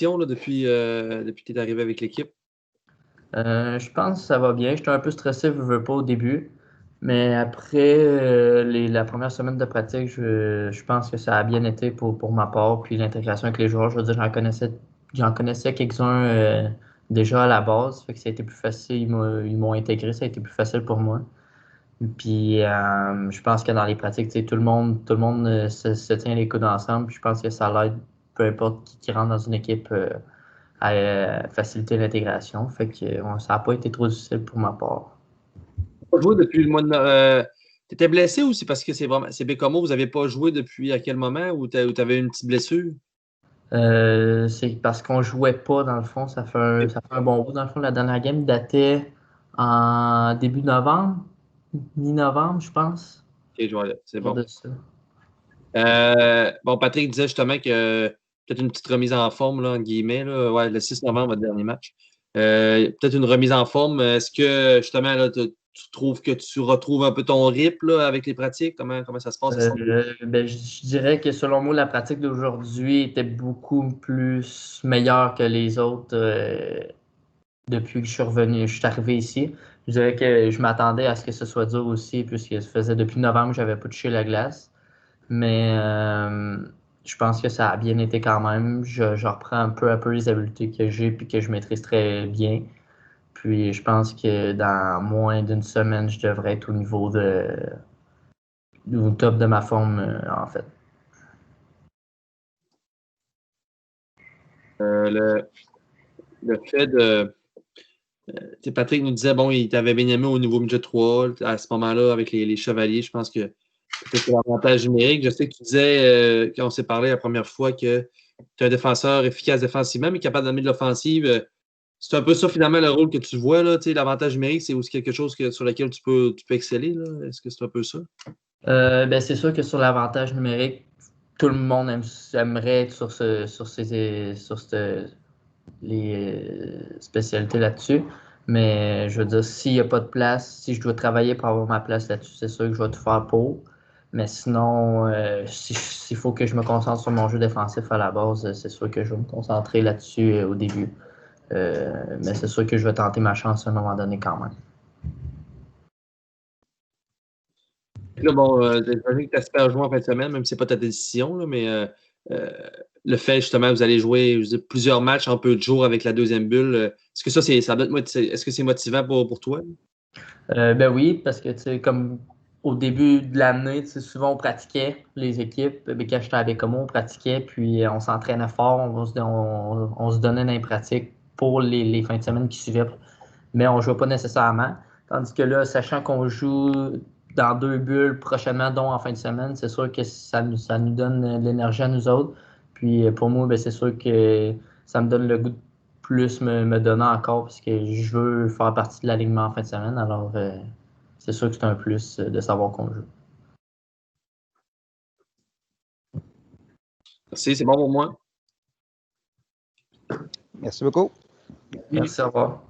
récupération là, depuis que tu es arrivé avec l'équipe? Je pense que ça va bien. J'étais un peu stressé, veux pas au début. Mais après la première semaine de pratique, je pense que ça a bien été pour ma part. Puis l'intégration avec les joueurs, je veux dire, j'en connaissais quelques-uns déjà à la base. Fait que ça a été plus facile. Ils m'ont intégré, ça a été plus facile pour moi. Puis je pense que dans les pratiques, tu sais, tout le monde se tient les coudes ensemble. Puis je pense que ça l'aide, peu importe qui rentre dans une équipe, à faciliter l'intégration. Fait que ça n'a pas été trop difficile pour ma part. Pas joué depuis le mois de. Tu étais blessé ou c'est parce que c'est Bécomo, vous n'avez pas joué depuis à quel moment ou tu avais une petite blessure? C'est parce qu'on jouait pas dans le fond. Ça fait un bon bout. Dans le fond, la dernière game datait en début novembre, mi-novembre, je pense. Ok, je vois là, c'est Autour bon. de ça. Bon, Patrick disait justement que peut-être une petite remise en forme, là, en guillemets, là, ouais, le 6 novembre, votre dernier match. Peut-être une remise en forme. Est-ce que justement, là, tu trouves que tu retrouves un peu ton rythme là, avec les pratiques? Comment ça se passe? Ben, je dirais que selon moi, la pratique d'aujourd'hui était beaucoup plus meilleure que les autres depuis que je suis arrivé ici. Je dirais que je m'attendais à ce que ce soit dur aussi, puisque ça faisait depuis novembre que j'avais pas touché la glace. Mais je pense que ça a bien été quand même. Je reprends un peu à peu les habiletés que j'ai puis que je maîtrise très bien. Puis je pense que dans moins d'une semaine, je devrais être au top de ma forme, en fait. Le, le fait de. Patrick nous disait, bon, il t'avait bien aimé au niveau midget 3 à ce moment-là avec les Chevaliers. Je pense que peut-être l'avantage numérique. Je sais que tu disais, quand on s'est parlé la première fois, que tu es un défenseur efficace défensivement, mais capable d'amener de l'offensive. C'est un peu ça, finalement, le rôle que tu vois. Là, l'avantage numérique, c'est aussi quelque chose sur lequel tu peux exceller. Là. Est-ce que c'est un peu ça? Ben, c'est sûr que sur l'avantage numérique, tout le monde aimerait être sur les spécialités là-dessus. Mais je veux dire, s'il n'y a pas de place, si je dois travailler pour avoir ma place là-dessus, c'est sûr que je vais tout faire pour. Mais sinon, s'il faut que je me concentre sur mon jeu défensif à la base, c'est sûr que je vais me concentrer là-dessus au début. Mais c'est sûr que je vais tenter ma chance à un moment donné quand même. Puis là, bon, j'imagine que tu espères jouer en fin de semaine, même si ce n'est pas ta décision, là, mais euh, le fait, justement, que vous allez jouer plusieurs matchs en peu de jours avec la deuxième bulle, est-ce que est-ce que c'est motivant pour toi? Ben oui, parce que tu sais, comme au début de l'année, tu sais, souvent on pratiquait les équipes. Ben, quand j'étais avec Como, on pratiquait, puis on s'entraînait fort, on se donnait dans les pratiques pour les fins de semaine qui suivaient, mais on ne jouait pas nécessairement. Tandis que là, sachant qu'on joue dans deux bulles prochainement, dont en fin de semaine, c'est sûr que ça nous donne de l'énergie à nous autres. Puis pour moi, ben, c'est sûr que ça me donne le goût de plus me donner encore parce que je veux faire partie de l'alignement en fin de semaine. Alors, c'est sûr que c'est un plus de savoir qu'on joue. Merci, c'est bon pour moi. Merci beaucoup. Merci, au revoir.